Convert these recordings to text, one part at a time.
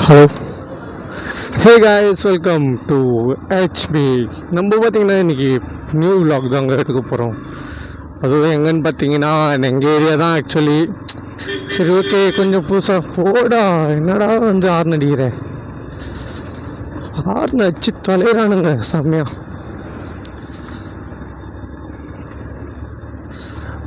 Hello, hey guys, welcome to HP. நம்ம பார்த்தீங்கன்னா இன்றைக்கி நியூ vlog தாங்க எடுக்க போகிறோம். அதுவும் எங்கன்னு பார்த்தீங்கன்னா எங்கள் ஏரியா தான் ஆக்சுவலி. சரி, ஓகே, கொஞ்சம் புதுசாக போடா. என்னடா வந்து ஹார்ன் அடிக்கிறேன், ஹார்ன் அடிச்சு தொலைகிறானுங்க செம்மையாக.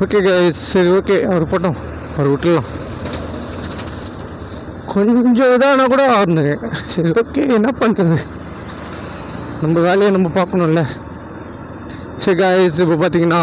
ஓகே காய்ஸ், சரி, ஓகே, அவர் போட்டோம், அவர் விட்டுடலாம். கொஞ்சம் இதானா கூட ஆறுனுங்க. சரி, ஓகே, என்ன பண்ணுறது, நம்ம வேலையை நம்ம பார்க்கணும்ல. சரி காய்ஸ், இப்போ பார்த்தீங்கன்னா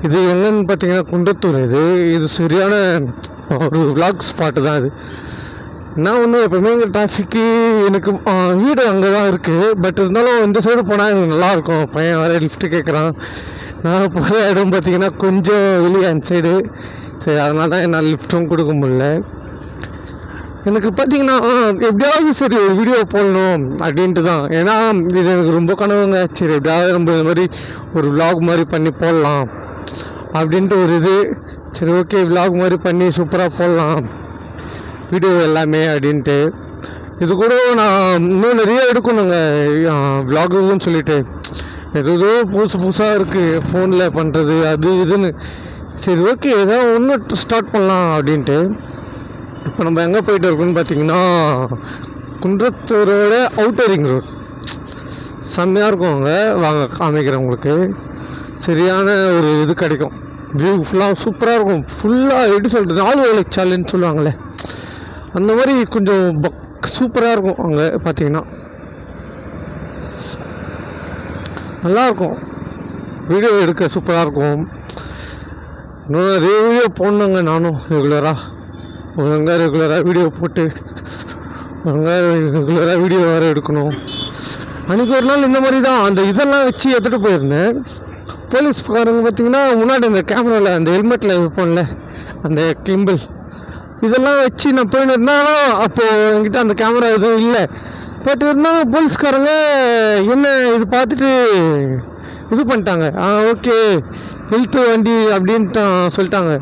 இது எங்கன்னு பார்த்தீங்கன்னா குன்றத்தூர். இது சரியான ஒரு விளாக் ஸ்பாட்டு தான் இது. நான் ஒன்றும் எப்போவுமே இங்கே டிராஃபிக்கு எனக்கு வீடு அங்கே தான் இருக்குது. பட் இருந்தாலும் இந்த சைடு போனால் எனக்கு நல்லாயிருக்கும். பையன் வேறு லிஃப்ட்டு கேட்குறான். நான் போகிற இடம் பார்த்தீங்கன்னா கொஞ்சம் வெளியே அந்த சைடு. சரி, அதனால தான் என்னால் லிஃப்ட்டும் கொடுக்க முடியல. எனக்கு பார்த்தீங்கன்னா எப்படியாவது சரி ஒரு வீடியோ போடணும் அப்படின்ட்டு தான். ஏன்னா இது எனக்கு ரொம்ப கனவுங்க. சரி, எப்படியாவது நம்ம இது மாதிரி ஒரு விலாக் மாதிரி பண்ணி போடலாம் அப்படின்ட்டு ஒரு இது. சரி, ஓகே, விலாக் மாதிரி பண்ணி சூப்பராக போடலாம் வீடியோ எல்லாமே அப்படின்ட்டு. இது கூட நான் இன்னும் நிறைய எடுக்கணுங்க விலாகுன்னு சொல்லிட்டு. ஏதோ புதுசாக இருக்குது ஃபோனில் பண்ணுறது அது இதுன்னு. சரி, ஓகே, ஏதாவது ஒன்று ஸ்டார்ட் பண்ணலாம் அப்படின்ட்டு. இப்போ நம்ம எங்கே போயிட்டு இருக்கோம்னு பார்த்தீங்கன்னா குன்றத்தூரோட அவுட்டர் ரிங் ரோட். செம்மையாக இருக்கும் அங்கே. வாங்க காமிக்கிறேன் உங்களுக்கு. சரியான ஒரு இது கிடைக்கும், வியூ ஃபுல்லாக சூப்பராக இருக்கும். ஃபுல்லாக எப்படி சொல்கிறது, 4 வேளை சாலைன்னு சொல்லுவாங்களே, அந்த மாதிரி கொஞ்சம் சூப்பராக இருக்கும் அங்கே. பார்த்தீங்கன்னா நல்லாயிருக்கும், வீடியோ எடுக்க சூப்பராக இருக்கும். இன்னும் நிறைய வீடியோ போடணுங்க. நானும் ரெகுலராக வீடியோ போட்டு ரெகுலராக வீடியோ வேறு எடுக்கணும். அன்றைக்கி ஒரு நாள் இந்த மாதிரி தான் அந்த இதெல்லாம் வச்சு எடுத்துகிட்டு போயிருந்தேன். போலீஸ்காரங்க பார்த்திங்கன்னா முன்னாடி அந்த கேமராவில் அந்த ஹெல்மெட்டில் வைப்போம்ல அந்த கிம்பிள், இதெல்லாம் வச்சு நான் போயின்னு இருந்தாலும் அப்போது என்கிட்ட அந்த கேமரா எதுவும் இல்லை. பட் இருந்தாலும் போலீஸ்காரங்க என்ன இது பார்த்துட்டு இது பண்ணிட்டாங்க. ஓகே, ஹெல்த்து வண்டி அப்படின்ட்டு சொல்லிட்டாங்க.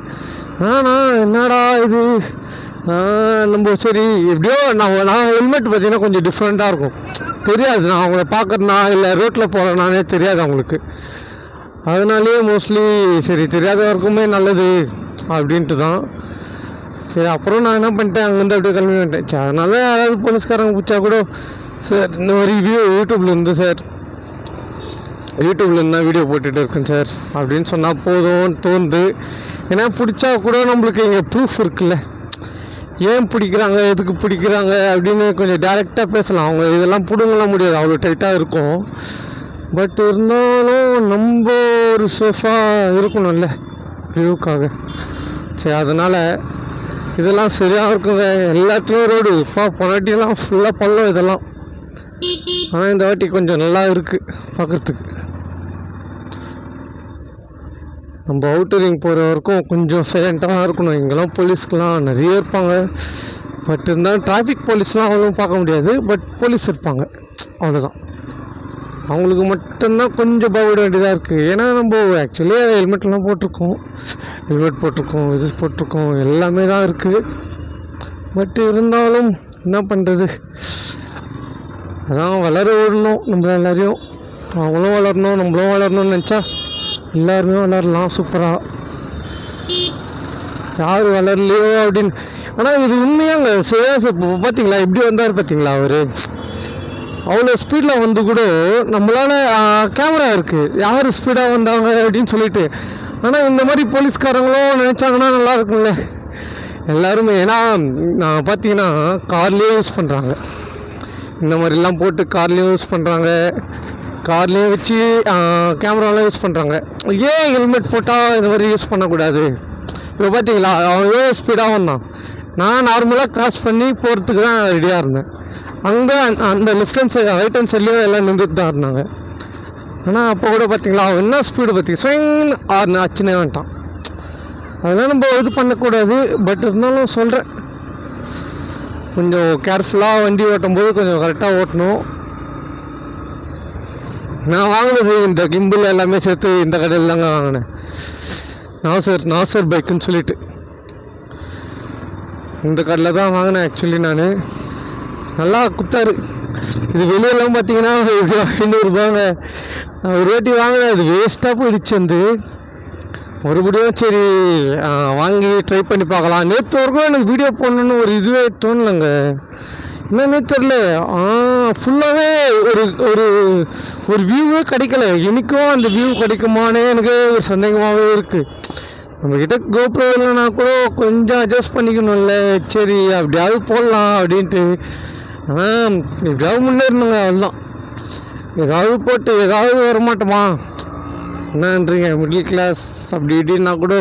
என்னடா இது, நம்ம சரி எப்படியோ நான் ஹெல்மெட் பார்த்தீங்கன்னா கொஞ்சம் டிஃப்ரெண்ட்டாக இருக்கும், தெரியாது. நான் அவங்கள பார்க்குறேன்னா இல்லை ரோட்டில் போகிறேன்னானே தெரியாது அவங்களுக்கு. அதனாலேயே மோஸ்ட்லி சரி தெரியாதவருக்குமே நல்லது அப்படின்ட்டு தான். சரி, அப்புறம் நான் என்ன பண்ணிட்டேன், அங்கேருந்து அப்படியே கிளம்பி வந்துட்டேன். சரி, அதனால யாராவது போலீஸ்காரங்க பிடிச்சா கூட, சார் இந்த மாதிரி யூடியூப்பில் இருந்து சார் யூடியூப்பில் இருந்தால் வீடியோ போட்டுகிட்டு இருக்கேன் சார் அப்படின்னு சொன்னால் போதும்னு தோணுது. ஏன்னா பிடிச்சா கூட நம்மளுக்கு இங்கே ப்ரூஃப் இருக்குல்ல, ஏன் பிடிக்கிறாங்க எதுக்கு பிடிக்கிறாங்க அப்படின்னு கொஞ்சம் டேரெக்டாக பேசலாம். அவங்க இதெல்லாம் பிடுங்கலாம் முடியாது, அவ்வளோ டைட்டாக இருக்கும். பட் இருந்தாலும் நம்ம ஒரு சேஃபாக இருக்கணும்ல வியூக்காக. சரி, அதனால் இதெல்லாம் சரியாக இருக்குங்க. எல்லாத்துலேயும் ரோடு பொனாட்டியெல்லாம் ஃபுல்லாக பள்ளம் இதெல்லாம். ஆனால் இந்த வாட்டி கொஞ்சம் நல்லா இருக்குது பார்க்குறதுக்கு. நம்ம அவுட்டரிங் போகிற வரைக்கும் கொஞ்சம் சைலண்ட்டாக இருக்கணும். இங்கெல்லாம் போலீஸ்க்கெலாம் நிறைய இருப்பாங்க. பட் இருந்தாலும் டிராஃபிக் போலீஸ்லாம் அவ்வளோ பார்க்க முடியாது. பட் போலீஸ் இருப்பாங்க, அவ்வளோதான். அவங்களுக்கு மட்டும்தான் கொஞ்சம் பயப்பட வேண்டியதாக இருக்குது. ஏன்னா நம்ம ஆக்சுவலி ஹெல்மெட்லாம் போட்டிருக்கோம், இது போட்டிருக்கோம், எல்லாமே தான் இருக்குது. பட் இருந்தாலும் என்ன பண்ணுறது, அதான் வளர விடணும் நம்ம எல்லாரையும். அவங்களும் வளரணும், நம்மளும் வளரணும்னு நினச்சா எல்லாருமே வளரலாம் சூப்பராக. யார் வளரலையோ அப்படின்னு. ஆனால் இது உண்மையாங்க சேஸ். இப்போ பார்த்தீங்களா எப்படி வந்தார் பார்த்தீங்களா, அவர் அவ்வளோ ஸ்பீடில் வந்து கூட நம்மளால் கேமரா இருக்குது யார் ஸ்பீடாக வந்தாங்க அப்படின்னு சொல்லிட்டு. ஆனால் இந்த மாதிரி போலீஸ்காரங்களும் நினச்சாங்கன்னா நல்லா இருக்கும்ல எல்லாருமே. ஏன்னா நான் பார்த்தீங்கன்னா கார்லேயே யூஸ் பண்ணுறாங்க, இந்த மாதிரிலாம் போட்டு கார்லேயும் யூஸ் பண்ணுறாங்க, கார்லேயும் வச்சு கேமராலாம் யூஸ் பண்ணுறாங்க. ஏன் ஹெல்மெட் போட்டால் இந்த மாதிரி யூஸ் பண்ணக்கூடாது? இப்போ பார்த்தீங்களா அவன் ஏன் ஸ்பீடாக வந்தான், நான் நார்மலாக கிராஸ் பண்ணி போகிறதுக்கு தான் ரெடியாக இருந்தேன். அங்கே அந்த left hand side right hand சைட்லேயும் எல்லாம் நின்றுட்டு தான் இருந்தாங்க. ஆனால் அப்போ கூட பார்த்தீங்களா அவன் என்ன ஸ்பீடு பார்த்திங்க, ஸ்விங் அச்சுனே வந்துட்டான். அதெல்லாம் நம்ம இது பண்ணக்கூடாது. பட் இருந்தாலும் சொல்கிறேன், கொஞ்சம் கேர்ஃபுல்லாக வண்டி ஓட்டும்போது கொஞ்சம் கரெக்டாக ஓட்டணும். நான் வாங்கினது இந்த கிம்பிள் எல்லாமே சேர்த்து இந்த கடையில் தாங்க வாங்கினேன். நாசர் பைக்குன்னு சொல்லிட்டு இந்த கடையில் தான் வாங்கினேன் ஆக்சுவலி. நான் நல்லா குத்தாரு. இது வெளியெல்லாம் பார்த்தீங்கன்னா 500ரூபாங்க. ஒரு வாட்டி வாங்கினேன், அது வேஸ்ட்டாக போயிடுச்சு. வந்து மறுபடியும் சரி வாங்கி ட்ரை பண்ணி பார்க்கலாம். நேற்று வரைக்கும் எனக்கு வீடியோ போடணுன்னு ஒரு இதுவே தோணலைங்க, என்னன்னே தெரில. ஃபுல்லாகவே ஒரு ஒரு ஒரு வியூவே கிடைக்கல. எனக்கும் அந்த வியூ கிடைக்குமானே எனக்கு ஒரு சந்தேகமாகவே இருக்குது. நம்மக்கிட்ட கோப்ரோ இல்லைனா கூட கொஞ்சம் அட்ஜஸ்ட் பண்ணிக்கணும்ல, சரி அப்படியாவது போடலாம் அப்படின்ட்டு. ஆனால் எப்படியாவது முன்னேறணுங்க, அதுதான். ஏதாவது போட்டு ஏதாவது வரமாட்டோமா என்னன்றீங்க? மிடில் கிளாஸ் அப்படி இப்படின்னா கூட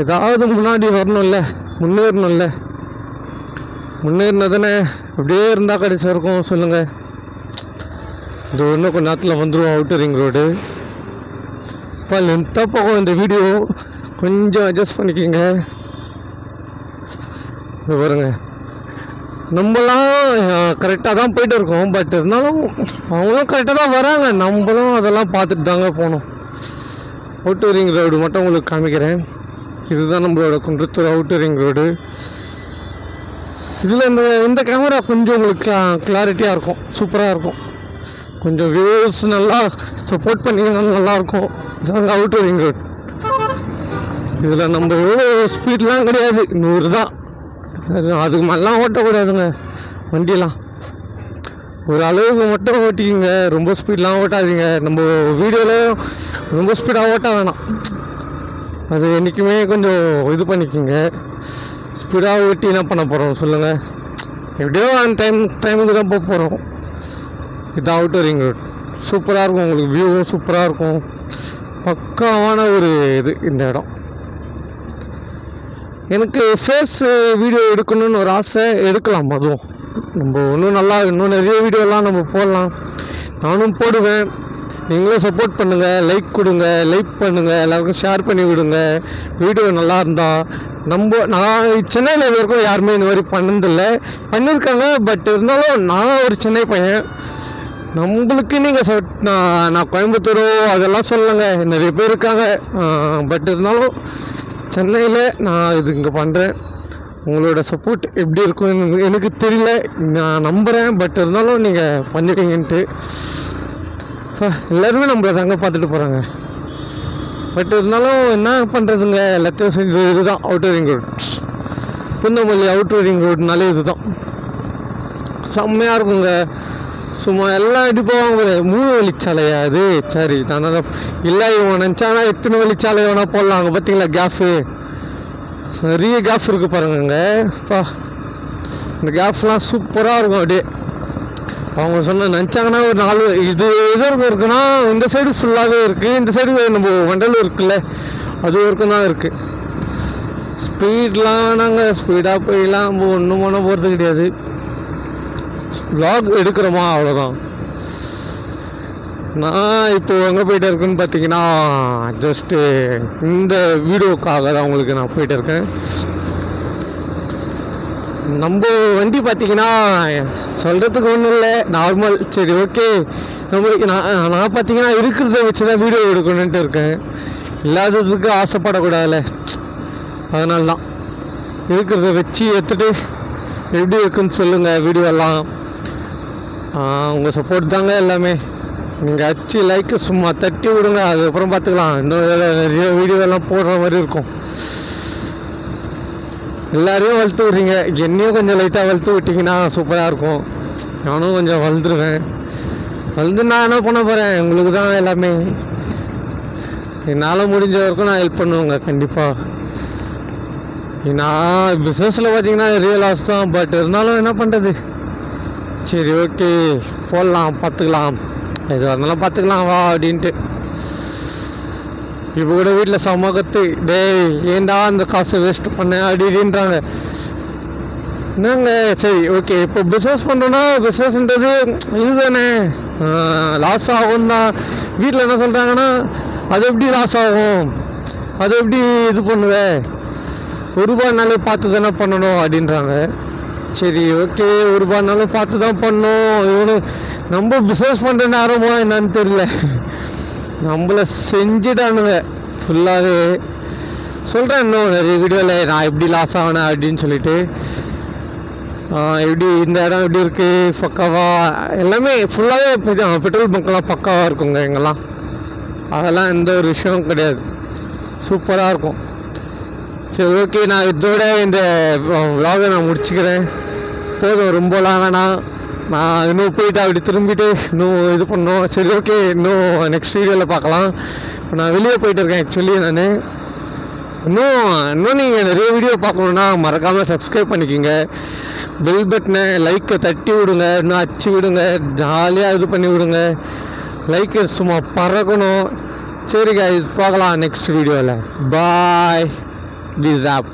ஏதாவது முன்னாடி வரணும்ல, முன்னேறணும்ல. முன்னேறினதானே அப்படியே இருந்தால் கடைசி இருக்கும். சொல்லுங்கள். இது இன்னும் கொஞ்ச நேரத்தில் வந்துடும் அவுட்டர் ரிங் ரோடு. இப்போ லென்த்தாக போகும் இந்த வீடியோ, கொஞ்சம் அட்ஜஸ்ட் பண்ணிக்கிங்க. இது பாருங்க, நம்மளாம் கரெக்டாக தான் போயிட்டு இருக்கோம். பட் இருந்தாலும் அவங்களும் கரெக்டாக தான் வராங்க. நம்மளும் அதெல்லாம் பார்த்துட்டு தாங்க போகணும். அவுட்டர் ரிங் ரோடு மட்டும் உங்களுக்கு காமிக்கிறேன். இதுதான் நம்மளோட குன்றத்தூர் அவுட்டர் ரிங் ரோடு. இதில் இந்த கேமரா கொஞ்சம் உங்களுக்கு கிளாரிட்டியாக இருக்கும், சூப்பராக இருக்கும். கொஞ்சம் வியூஸ் நல்லா சப்போர்ட் பண்ணிங்கன்னா நல்லாயிருக்கும். இதாங்க அவுட்டர் ரிங் ரோடு. இதில் நம்ம எவ்வளோ ஸ்பீட்லாம் கிடையாது, 100 தான். அதுக்கு மேலாம் ஓட்டக்கூடாதுங்க வண்டியெலாம். ஒரு அளவுக்கு மட்டும் ஓட்டிக்கிங்க, ரொம்ப ஸ்பீட்லாம் ஓட்டாதீங்க. நம்ம வீடியோவில் ரொம்ப ஸ்பீடாக ஓட்ட வேணாம், அது என்றைக்குமே கொஞ்சம் இது பண்ணிக்கோங்க. ஸ்பீடாக ஓட்டி என்ன பண்ண போகிறோம் சொல்லுங்கள்? எப்படியோ அந்த டைமுக்கு தான் போக போகிறோம். இதுதான் அவுட்டர் ரிங் ரோட். சூப்பராக இருக்கும், உங்களுக்கு வியூவும் சூப்பராக இருக்கும். பக்காவான ஒரு இது இந்த இடம். எனக்கு ஃபேஸ் வீடியோ எடுக்கணும்னு ஒரு ஆசை, எடுக்கலாம். அதுவும் நம்ம இன்னும் நிறைய வீடியோலாம் நம்ம போடலாம். நானும் போடுவேன், நீங்களும் சப்போர்ட் பண்ணுங்கள், லைக் கொடுங்க, லைக் பண்ணுங்கள், எல்லாருக்கும் ஷேர் பண்ணி விடுங்க. வீடியோ நல்லா இருந்தால் நான் சென்னையில் வரைக்கும் யாருமே இந்த மாதிரி பண்ணதில்லை, பண்ணியிருக்காங்க. பட் இருந்தாலும் நான் ஒரு சென்னை பையன், நம்மளுக்கு நீங்கள் நான் கோயம்புத்தூரோ அதெல்லாம் சொல்லலைங்க, நிறைய பேர் இருக்காங்க. பட் இருந்தாலும் சென்னையில் நான் இது இங்கே பண்ணுறேன். உங்களோட சப்போர்ட் எப்படி இருக்கும் எனக்கு தெரியல, நான் நம்புகிறேன். பட் இருந்தாலும் நீங்கள் பண்ணுவீங்கன்ட்டு. எல்லோருமே நம்மளை தாங்க பார்த்துட்டு போகிறாங்க. பட் இருந்தாலும் என்ன பண்ணுறதுங்க, எல்லாத்தையும் செஞ்சு. இதுதான் outer ring road, Poonamallee outer ring ரோடுனாலே இதுதான். செம்மையாக இருக்குங்க. சும்மா எல்லாம் எப்படி போவாங்க, 3 வழிச்சாலையா அது? சரி, நான் இல்லை இவன் நினச்சானா எத்தனை வழிச்சாலை வேணால் போடலாம். அங்கே பார்த்தீங்களா கேஃபு, நிறைய கேஃப் இருக்குது பாருங்கங்க. இந்த கேஃப்லாம் சூப்பராக இருக்கும். அப்படியே அவங்க நினச்சாங்கன்னா ஒரு 4 இது எது இருக்குன்னா இந்த சைடு ஃபுல்லாகவே இருக்குது. இந்த சைடு நம்ம வண்டலூர் இருக்குல்ல, அது வரைக்கும் தான் இருக்குது. ஸ்பீட்லாம் நாங்கள் ஸ்பீடாக போயிடலாம், நம்ம ஒன்றும் பண்ண போகிறது கிடையாது. vlog எடுக்கிறோமா அவ்வளோதான். நான் இப்போ எங்கே போயிட்டு இருக்கேன்னு பார்த்தீங்கன்னா, ஜஸ்ட்டு இந்த வீடியோக்காக தான் உங்களுக்கு நான் போயிட்டு இருக்கேன். நம்ம வண்டி பார்த்தீங்கன்னா சொல்கிறதுக்கு ஒன்றும் இல்லை, நார்மல். சரி ஓகே, நம்மளுக்கு நான் பார்த்தீங்கன்னா இருக்கிறத வச்சு தான் வீடியோ எடுக்கணுன்ட்டு இருக்கேன். இல்லாததுக்கு ஆசைப்படக்கூடாதுல்ல, அதனால தான் இருக்கிறத வச்சு எடுத்துகிட்டு எப்படி இருக்குன்னு சொல்லுங்கள். வீடியோலாம் உங்கள் சப்போர்ட் தாங்க எல்லாமே. நீங்கள் அச்சு லைக்கு சும்மா தட்டி விடுங்க, அதுக்கப்புறம் பார்த்துக்கலாம். இன்னும் நிறைய வீடியோலாம் போடுற மாதிரி இருக்கும். எல்லாரையும் வளர்த்து விட்றீங்க, என்னையும் கொஞ்சம் லைட்டாக வளர்த்து விட்டிங்கன்னா சூப்பராக இருக்கும். நானும் கொஞ்சம் வளர்ந்துருவேன். வளர்ந்து நான் என்ன பண்ண போகிறேன், உங்களுக்கு தான் எல்லாமே. என்னால் முடிஞ்ச வரைக்கும் நான் ஹெல்ப் பண்ணுவேங்க கண்டிப்பாக. நான் பிஸ்னஸில் பார்த்தீங்கன்னா ரியல் லாஸ் தான். பட் இருந்தாலும் என்ன பண்ணுறது, சரி ஓகே போடலாம், பார்த்துக்கலாம், எது வந்தாலும் பார்த்துக்கலாம் வா அப்படின்ட்டு. இப்போ கூட வீட்டில் செம்ம கற்று, டேய் ஏண்டா அந்த காசை வேஸ்ட் பண்ண அப்படின்றாங்க. என்னங்க சரி ஓகே, இப்போ பிஸ்னஸ் பண்ணுறோன்னா பிஸ்னஸ்ன்றது இது தானே, லாஸ் ஆகும் தான். வீட்டில் என்ன சொல்கிறாங்கன்னா, அது எப்படி லாஸ் ஆகும், அது எப்படி இது பண்ணுவேன், ₹1 பார்த்து தானே பண்ணணும் அப்படின்றாங்க. சரி ஓகே, ₹1 பார்த்து தான் பண்ணோம். இவனு நம்ம பிஸ்னஸ் பண்ணுற நேரமோ என்னன்னு தெரியல, நம்மளை செஞ்சுட்டானுங்க ஃபுல்லாகவே. சொல்கிறேன் இன்னும் நிறைய வீடியோவில் நான் எப்படி லாஸ் ஆகினேன் அப்படின்னு சொல்லிட்டு. எப்படி இந்த இடம் எப்படி இருக்குது பக்காவா எல்லாமே ஃபுல்லாகவே பெட்ரோல் பங்க்லாம் பக்காவாக இருக்குங்க எங்கெல்லாம். அதெல்லாம் எந்த ஒரு விஷயமும் கிடையாது, சூப்பராக இருக்கும். சரி ஓகே, நான் இதோட இந்த vlog-ஐ நான் முடிச்சுக்கிறேன். போதும், ரொம்பலாம் வேணாம். நான் இன்னும் போயிட்டு அப்படி திரும்பிட்டு இன்னும் இது பண்ணோம். சரி ஓகே, இன்னும் நெக்ஸ்ட் வீடியோவில் பார்க்கலாம். இப்போ நான் வெளியே போயிட்டு இருக்கேன் ஆக்சுவலி. நான் இன்னும் நீங்கள் நிறைய வீடியோ பார்க்கணுன்னா மறக்காமல் சப்ஸ்கிரைப் பண்ணிக்கோங்க. பெல் பட்டனை லைக்கை தட்டி விடுங்க, இன்னும் அச்சு விடுங்க, ஜாலியாக இது பண்ணி விடுங்க. லைக்கு சும்மா பறக்கணும். சரி guys, பார்க்கலாம் நெக்ஸ்ட் வீடியோவில். பாய், பீஸ் ஆப்.